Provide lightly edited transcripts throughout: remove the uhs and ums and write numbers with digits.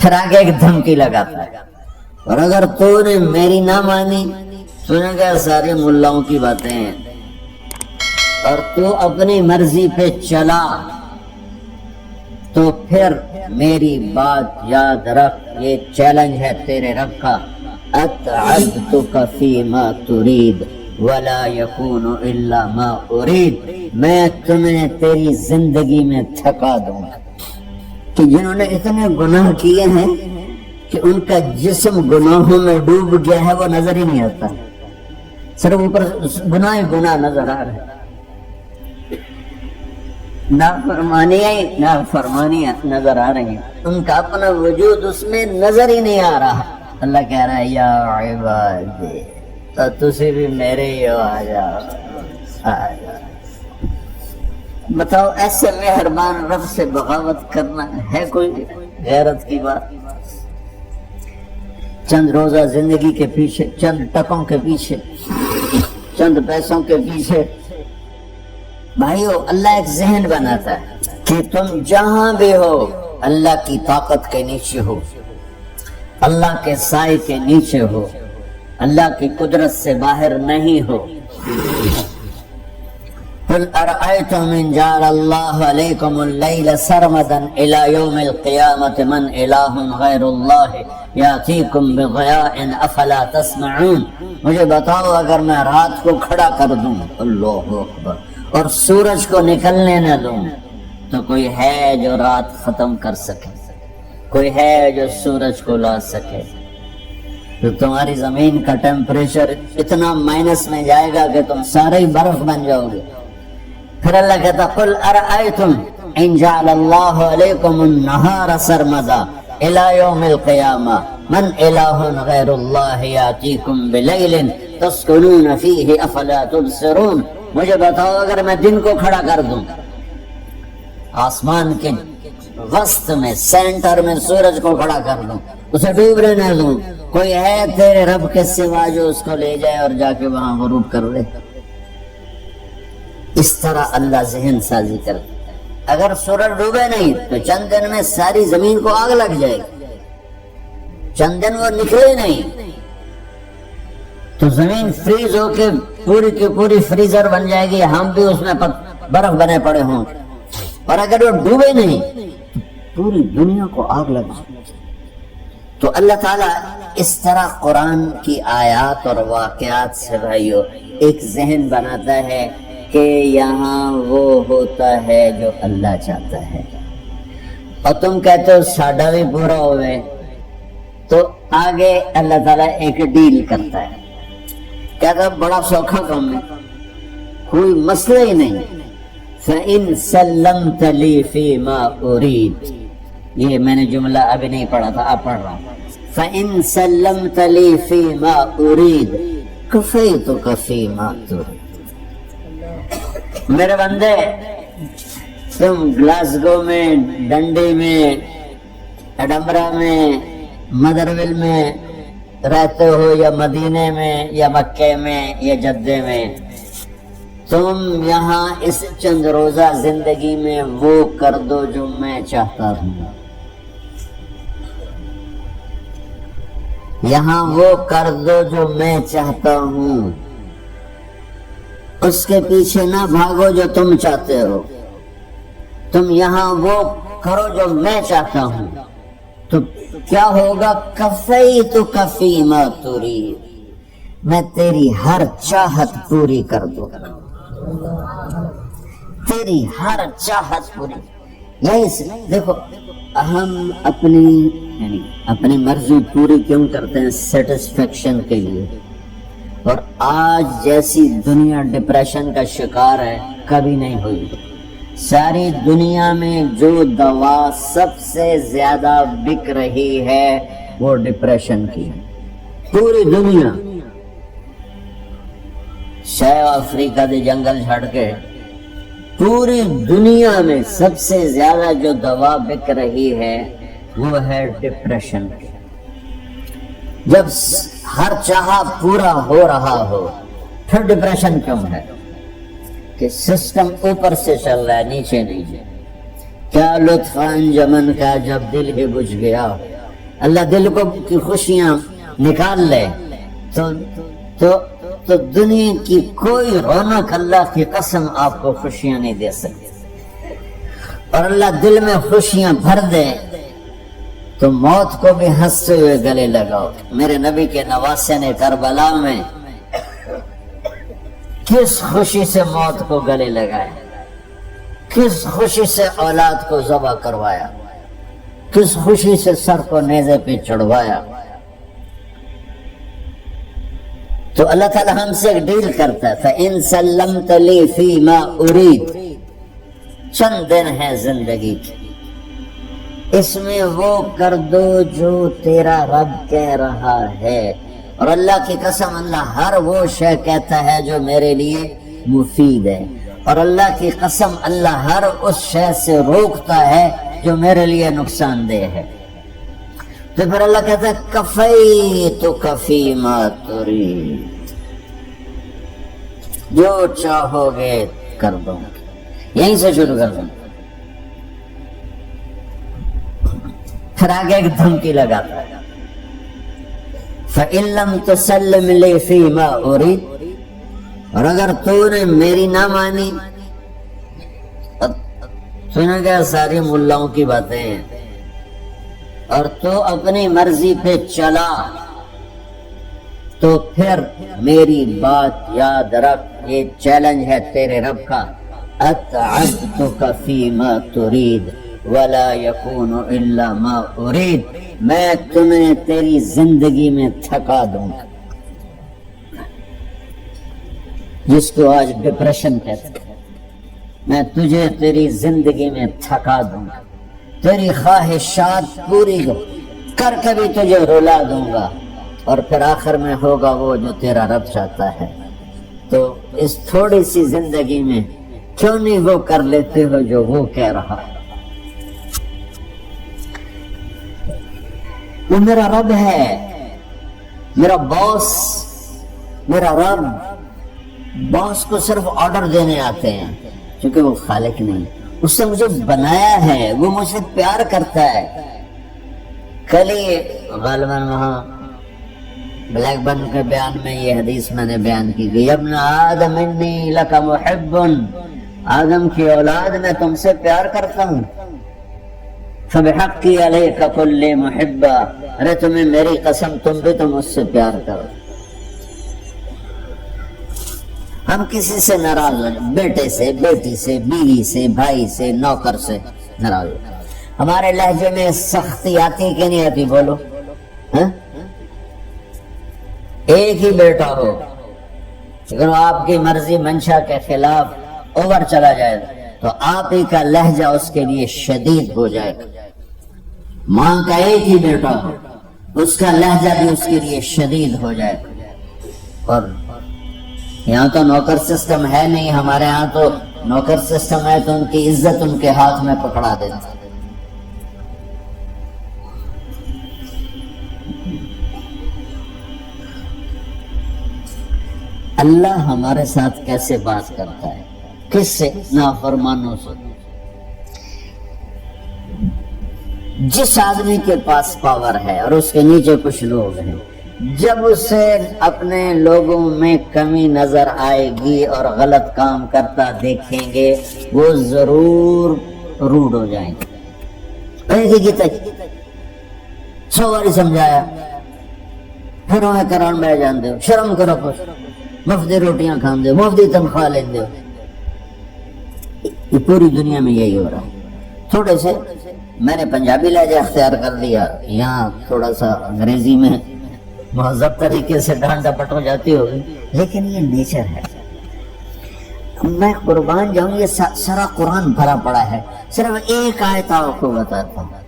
پھر آگے ایک دھمکی لگاتا ہے، اور اگر تو نے میری نہ مانی، تو نے کہا سارے ملاؤں کی باتیں ہیں، اور تو اپنی مرضی پہ چلا، تو پھر میری بات یاد رکھ، یہ چیلنج ہے تیرے رب کا، اتعبتک فیما ترید ولا یکون الا ما ارید، میں تمہیں تیری زندگی میں تھکا دوں گا۔ کہ جنہوں نے اتنے گناہ کیے ہیں کہ ان کا جسم گناہوں میں ڈوب گیا ہے، وہ نظر ہی نہیں آتا، صرف اوپر گناہ گناہ نظر آ رہے ہیں، نافرمانیاں نظر آ رہی ہیں، ان کا اپنا وجود اس میں نظر ہی نہیں آ رہا۔ اللہ کہہ رہا ہے یا عباد، تو تسی بھی میرے ہی ہو، آ جاؤ آ جاؤ۔ بتاؤ ایسے مہربان رب سے بغاوت کرنا ہے کوئی غیرت کی بات؟ چند روزہ زندگی کے پیچھے، چند ٹکوں کے پیچھے، چند پیسوں کے پیچھے، بھائیو اللہ ایک ذہن بناتا ہے کہ تم جہاں بھی ہو اللہ کی طاقت کے نیچے ہو، اللہ کے سائے کے نیچے ہو، اللہ کی قدرت سے باہر نہیں ہو۔ قل ارأيتم ان جعل الله عليكم الليل سرمدا الى يوم القيامة من اله غير الله يأتيكم بضياء افلا تسمعون، مجھے بتاؤ اگر میں رات کو کھڑا کر دوں، اللہ اکبر، اور سورج کو نکلنے نہ دوں، تو کوئی ہے جو رات ختم کر سکے؟ کوئی ہے جو سورج کو لا سکے؟ تو تمہاری زمین کا ٹیمپریچر اتنا مائنس میں جائے گا کہ تم سارے ہی برف بن جاؤ گے۔ پھر اللہ کہتا قل ارأیتم ان جعل اللہ علیکم النہار سرمدا الى یوم القیامہ من الہ غیر اللہ یاتیکم بلیل تسکنون فیہ افلا تبصرون، مجھے بتاؤ اگر میں دن کو کھڑا کر دوں، آسمان کے وسط میں سینٹر میں سورج کو کھڑا کر دوں، اسے ڈوبنے نہ دوں، کوئی ہے تیرے رب کے سوا جو اس کو لے جائے اور جا کے وہاں غروب کر لے؟ اس طرح اللہ ذہن سازی کرتا ہے۔ اگر سورج ڈوبے نہیں تو چند دن میں ساری زمین کو آگ لگ جائے گی، چند دن وہ نکلے نہیں تو زمین فریز ہو کے پوری کی پوری فریزر بن جائے گی، ہم بھی اس میں برف بنے پڑے ہوں، اور اگر وہ ڈوبے نہیں تو پوری دنیا کو آگ لگ جائے گی۔ تو اللہ تعالیٰ اس طرح قرآن کی آیات اور واقعات سے بھائیو ایک ذہن بناتا ہے کہ یہاں وہ ہوتا ہے جو اللہ چاہتا ہے، اور تم کہتے ہو ساڈا بھی پورا ہوئے، تو آگے اللہ تعالیٰ ایک ڈیل کرتا ہے، کہتا بڑا سوکھا کام ہے، کوئی مسئلہ ہی نہیں، فَإِن سَلَّمْتَ لِي فِي مَا أُرِيد، یہ میں نے جملہ ابھی نہیں پڑھا تھا، اب پڑھ رہا ہوں، فَإِن سَلَّمْتَ لِي فِي مَا أُرِيد كَفَيْتُكَ فِي مَا تُرِيد، میرے بندے تم گلاسگو میں، ڈنڈی میں، ایڈمبرا میں، مدرول میں رہتے ہو، یا مدینے میں، یا مکے میں، یا جدے میں، تم یہاں اس چند روزہ زندگی میں وہ کر دو جو میں چاہتا ہوں، یہاں وہ کر دو جو میں چاہتا ہوں، اس کے پیچھے نہ بھاگو جو تم چاہتے ہو، تم یہاں وہ کرو جو میں چاہتا ہوں، تو کیا ہوگا؟ کفیتک فیما ترید، میں تیری ہر چاہت پوری کر دوں گا، تیری ہر چاہت پوری۔ یہی دیکھو ہم اپنی مرضی پوری کیوں کرتے ہیں؟ سیٹسفیکشن کے لیے، اور آج جیسی دنیا ڈپریشن کا شکار ہے کبھی نہیں ہوئی۔ ساری دنیا میں جو دوا سب سے زیادہ بک رہی ہے وہ ڈپریشن کی ہے، پوری دنیا، شاید افریقہ دے جنگل چھڑ کے پوری دنیا میں سب سے زیادہ جو دوا بک رہی ہے وہ ہے ڈپریشن کی۔ جب ہر چاہا پورا ہو رہا ہو پھر ڈپریشن کیوں ہے؟ کہ سسٹم اوپر سے چل رہا ہے، نیچے نہیں ہے۔ کیا لطف انجمن کا جب دل ہی بجھ گیا، اللہ دل کو کی خوشیاں نکال لے تو دنیا کی کوئی رونق اللہ کی قسم آپ کو خوشیاں نہیں دے سکتی. اور اللہ دل میں خوشیاں بھر دے تو موت کو بھی ہنستے ہوئے گلے لگاؤ. میرے نبی کے نواسے نے کربلا میں کس خوشی سے موت کو گلے لگایا، کس خوشی سے اولاد کو ذبح کروایا، کس خوشی سے سر کو نیزے پہ چڑھوایا. تو اللہ تعالیٰ ہم سے ایک ڈیل کرتا ہے فَإِن سَلَّمْتَ لِي فِي مَا أُرِيد. چند دن ہے زندگی کی، اس میں وہ کر دو جو تیرا رب کہہ رہا ہے. اور اللہ کی قسم اللہ ہر وہ شے کہتا ہے جو میرے لیے مفید ہے، اور اللہ کی قسم اللہ ہر اس شے سے روکتا ہے جو میرے لیے نقصان دہ ہے. تو پھر اللہ کہتا ہے کفیتک فی ما ترید، جو چاہو گے کر دوں. یہیں سے شروع کر دوں. پھر آگے ایک دھمکی لگاتا ہے فَإِن لَمْ تُسَلِّمْ لِي فِي مَا أُرِيدُ. اور اگر تو نے میری نہ مانی، سنا گیا ساری ملاؤں کی باتیں ہیں، اور تو اپنی مرضی پہ چلا، تو پھر میری بات یاد رکھ. یہ چیلنج ہے تیرے رب کا. اتعبتک فی ما ترید ولا یکون الا ما ارید. میں تمہیں تیری زندگی میں تھکا دوں گا، جس کو آج ڈپریشن کہتے ہیں. میں تجھے تیری زندگی میں تھکا دوں گا، تیری خواہشات پوری کر کے بھی تجھے رلا دوں گا، اور پھر آخر میں ہوگا وہ جو تیرا رب چاہتا ہے. تو اس تھوڑی سی زندگی میں کیوں نہیں وہ کر لیتے ہو جو وہ کہہ رہا ہے. وہ میرا رب ہے، میرا باس، میرا رب. باس کو صرف آرڈر دینے آتے ہیں کیونکہ وہ خالق نہیں. اس نے مجھے بنایا ہے، وہ مجھ سے پیار کرتا ہے. کل ہی غالباً وہاں بلیک برن کے بیان میں یہ حدیث میں نے بیان کی گئی، ابن آدم انی لک محب. آدم کی اولاد میں تم سے پیار کرتا ہوں. فبحقی علیک کل محبا. ارے تمہیں میری قسم تم بھی تو مجھ سے پیار کرو. ہم کسی سے ناراض ہو جائیں، بیٹے سے، بیٹی سے، بیوی سے، بھائی سے، نوکر سے ناراض ہو. ہمارے لہجے میں سختی آتی کہ نہیں آتی؟ بولو. ایک ہی بیٹا ہو لیکن وہ آپ کی مرضی منشا کے خلاف اوور چلا جائے تو آپ ہی کا لہجہ اس کے لیے شدید ہو جائے گا. ماں کا ایک ہی بیٹا ہو، اس کا لہجہ بھی اس کے لیے شدید ہو جائے گا. اور یہاں تو نوکر سسٹم ہے نہیں، ہمارے ہاں تو نوکر سسٹم ہے تو ان کی عزت ان کے ہاتھ میں پکڑا دیتا. اللہ ہمارے ساتھ کیسے بات کرتا ہے؟ کس سے؟ نافرمانوں سے. جس آدمی کے پاس پاور ہے اور اس کے نیچے کچھ لوگ ہیں، جب اسے اپنے لوگوں میں کمی نظر آئے گی اور غلط کام کرتا دیکھیں گے، وہ ضرور روڈ ہو جائیں گے. ایک ہی کی 100 بار سمجھایا، پھر انہیں کران میں جان دے. شرم کرو، کچھ مفتی روٹیاں کھان دے، مفتی تنخواہ لیں دے. یہ پوری دنیا میں یہی ہو رہا ہے. تھوڑے سے میں نے پنجابی لہجہ اختیار کر لیا، یہاں تھوڑا سا انگریزی میں مہذب طریقے سے ڈانٹ ڈپٹ ہو جاتی ہوگی، لیکن یہ نیچر ہے. میں قربان جاؤں، یہ سارا قرآن بھرا پڑا ہے. صرف ایک آیت آپ کو بتاتا ہوں.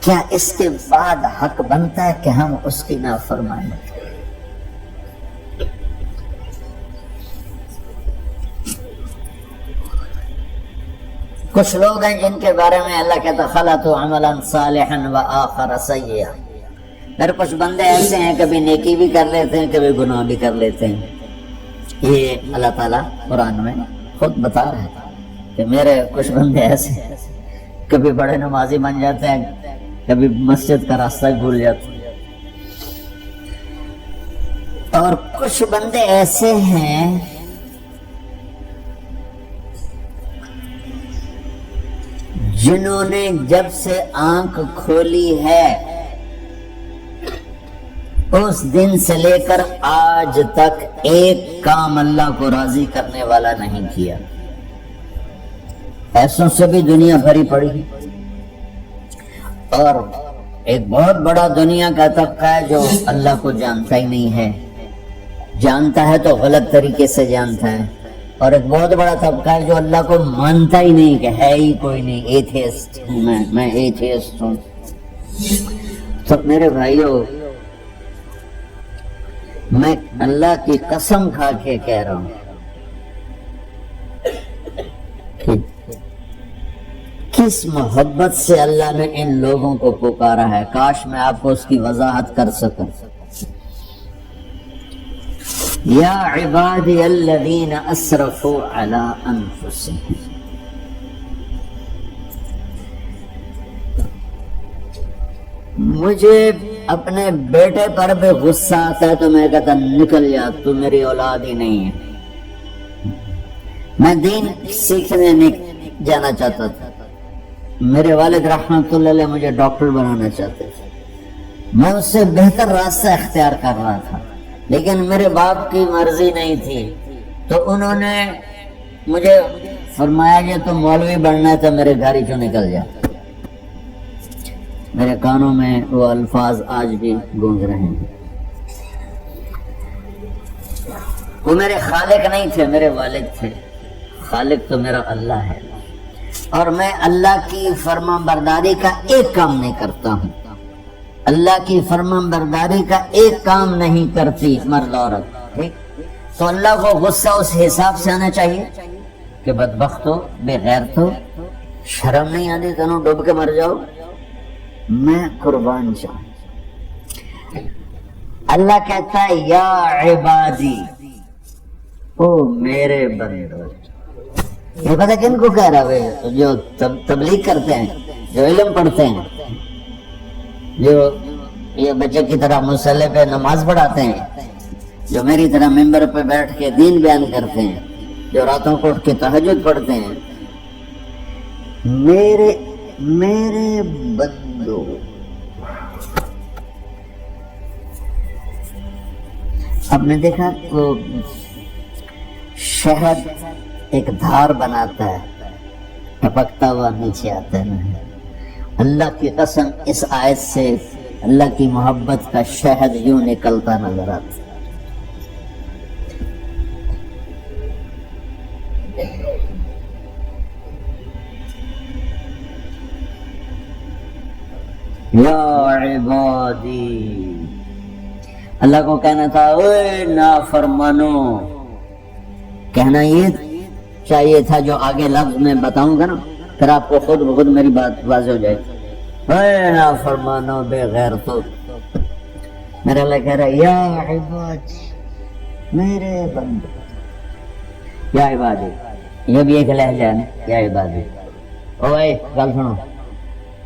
کیا اس کے بعد حق بنتا ہے کہ ہم اس کی نافرمانی کریں؟ کچھ لوگ ہیں جن کے بارے میں اللہ کہتا خلطوا عملا صالحا وآخر سیئا. میرے کچھ بندے ایسے ہیں کبھی نیکی بھی کر لیتے ہیں، کبھی گناہ بھی کر لیتے ہیں. یہ اللہ تعالیٰ قرآن میں خود بتا رہے ہیں کہ میرے کچھ بندے ایسے ہیں، کبھی بڑے نمازی بن جاتے ہیں، کبھی مسجد کا راستہ بھول جاتے. اور کچھ بندے ایسے ہیں جنہوں نے جب سے آنکھ کھولی ہے اس دن سے لے کر آج تک ایک کام اللہ کو راضی کرنے والا نہیں کیا. ایسوں سے بھی دنیا بھری پڑی. اور ایک بہت بڑا دنیا کا طبقہ ہے جو اللہ کو جانتا ہی نہیں ہے, جانتا ہے تو غلط طریقے سے جانتا ہے. اور ایک بہت بڑا طبقہ ہے جو اللہ کو مانتا ہی نہیں, کہ ہے ہی کوئی نہیں, ایتھیسٹ ہوں میں ایتھیسٹ ہوں. تو میرے بھائیو, میں اللہ کی قسم کھا کے کہہ رہا ہوں کہ کس محبت سے اللہ نے ان لوگوں کو پکارا ہے, کاش میں آپ کو اس کی وضاحت کر سکوں. یا عبادی الذین اسرفوا علی انفسہم, مجھے اپنے بیٹے پر بھی غصہ آتا ہے تو میں کہتا نکل جا, تو میری اولاد ہی نہیں ہے. میں دین سیکھنے نہیں جانا چاہتا تھا, میرے والد رحمت اللہ علیہ مجھے ڈاکٹر بنانا چاہتے تھے, میں اس سے بہتر راستہ اختیار کر رہا تھا, لیکن میرے باپ کی مرضی نہیں تھی. تو انہوں نے مجھے فرمایا کہ تم مولوی بننا ہے تو میرے گھر ہی کیوں نکل جا. میرے کانوں میں وہ الفاظ آج بھی گونج رہے ہیں. وہ میرے خالق نہیں تھے, میرے والد تھے. خالق تو میرا اللہ ہے, اور میں اللہ کی فرما برداری کا ایک کام نہیں کرتا ہوں. اللہ کی فرما برداری کا ایک کام نہیں کرتی مرد عورت, ٹھیک. تو اللہ کو غصہ اس حساب سے آنا چاہیے کہ بدبخت ہو, بے غیرت ہو, شرم نہیں آتی, تنوں ڈوب کے مر جاؤ. میں قربان جاؤں. اللہ کہتا ہے یا عبادی, او میرے بندو. یہ پتہ کن کو کہہ رہا ہے؟ جو تبلیغ کرتے ہیں, جو علم پڑھتے ہیں, جو یہ بچے کی طرح مصلی پہ نماز پڑھاتے ہیں, جو میری طرح ممبر پہ بیٹھ کے دین بیان کرتے ہیں, جو راتوں کو اٹھ کے تہجد پڑھتے ہیں. میرے بندو, آپ نے دیکھا وہ شہد ایک دھار بناتا ہے, ٹپکتا ہوا نیچے آتا ہے. اللہ کی قسم اس آیت سے اللہ کی محبت کا شہد یوں نکلتا نظر آتا ہے. یا عبادی, اللہ کو کہنا تھا اوے نافرمانو. کہنا یہ چاہیے تھا جو آگے لفظ میں بتاؤں گا نا, پھر آپ کو خود بخود میری بات واضح ہو جائے. اے نافرمانو, بے غیرتو. میرا اللہ کہہ رہا ہے یا عبادی, میرے بندے. یا عبادی, یہ بھی ایک لہجہ ہے نا, یا عبادی. او بھائی گل سنو,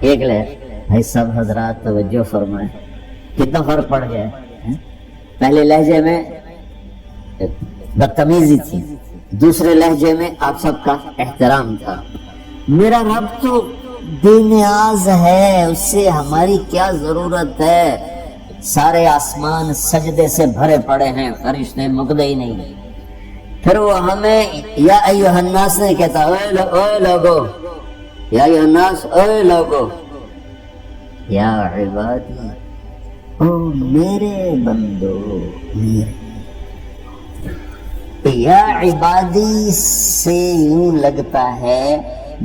ایک لہجہ. بھائی سب حضرات توجہ فرمائیں, کتنا فرق پڑ گیا ہے. پہلے لہجے میں بدتمیزی تھی, دوسرے لہجے میں آپ سب کا احترام تھا. میرا رب تو بے نیاز ہے, اس سے ہماری کیا ضرورت ہے. سارے آسمان سجدے سے بھرے پڑے ہیں, فرشتے مقدے ہی نہیں. پھر وہ ہمیں یا ایھا الناس نہیں کہتا, اے لوگو, یا ایھا الناس, اے لوگو. یا عبادی, او میرے بندو, یا عبادی سے یوں لگتا ہے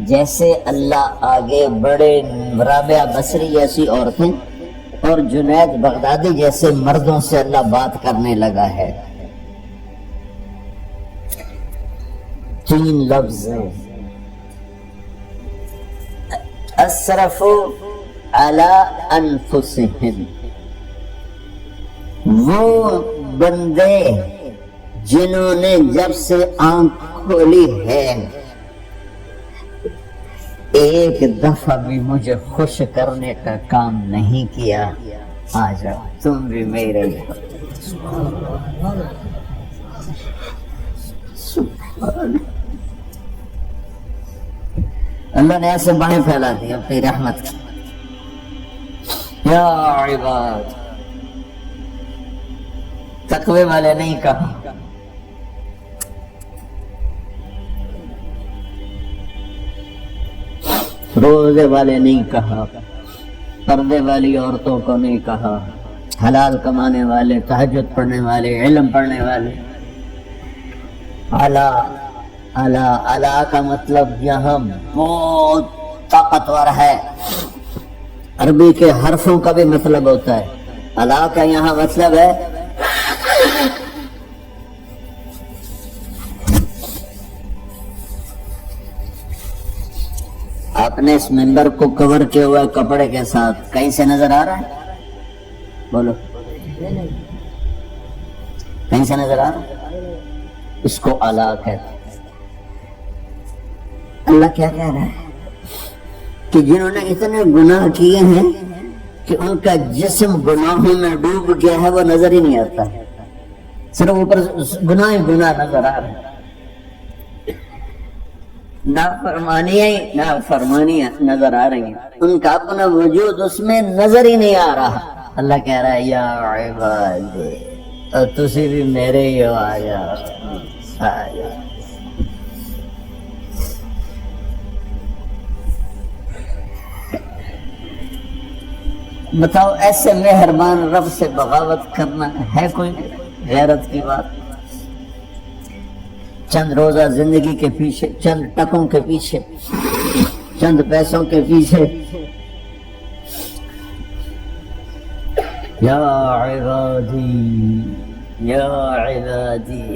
جیسے اللہ آگے بڑے رابعہ بصری جیسی عورتیں اور جنید بغدادی جیسے مردوں سے اللہ بات کرنے لگا ہے. 3 لفظ ہیں, اسرفوا علی انفسہم. وہ بندے جنہوں نے جب سے آنکھ کھولی ہے ایک دفعہ بھی مجھے خوش کرنے کا کام نہیں کیا، آ جاؤ تم بھی میرے ہو۔ اللہ نے ایسے باہیں پھیلا دی اپنی رحمت کی۔ یا عباد، تقوی والے نہیں کہا، روزے والے نہیں کہا، پردے والی عورتوں کو نہیں کہا، حلال کمانے والے، تہجد پڑھنے والے، علم پڑھنے والے۔ اعلیٰ اعلیٰ اعلیٰ کا مطلب یہاں بہت طاقتور ہے، عربی کے حرفوں کا بھی مطلب ہوتا ہے۔ اعلیٰ کا یہاں مطلب ہے آپ نے اس ممبر کو کور کیا ہوا ہے کپڑے کے ساتھ، کہیں سے نظر آ رہا ہے؟ بولو، کہیں سے نظر آ رہا ہے؟ اس کو اعلیٰ کہتے ہیں۔ اللہ کیا کہہ رہا ہے کہ جنہوں نے اتنے گناہ کیے ہیں کہ ان کا جسم گناہوں میں ڈوب گیا ہے، وہ نظر ہی نہیں آتا، صرف اوپر گناہ ہی گناہ نظر آ رہا ہے، نافرمانیاں نظر آ رہی ہیں، ان کا اپنا وجود اس میں نظر ہی نہیں آ رہا۔ اللہ کہہ رہا ہے یا عباد، اور تسی بھی میرے ہی ہو، آ جاؤ آ جاؤ۔ بتاؤ ایسے مہربان رب سے بغاوت کرنا ہے کوئی غیرت کی بات؟ چند روزہ زندگی کے پیچھے، چند ٹکوں کے پیچھے، چند پیسوں کے پیچھے، یا عبادی یا عبادی،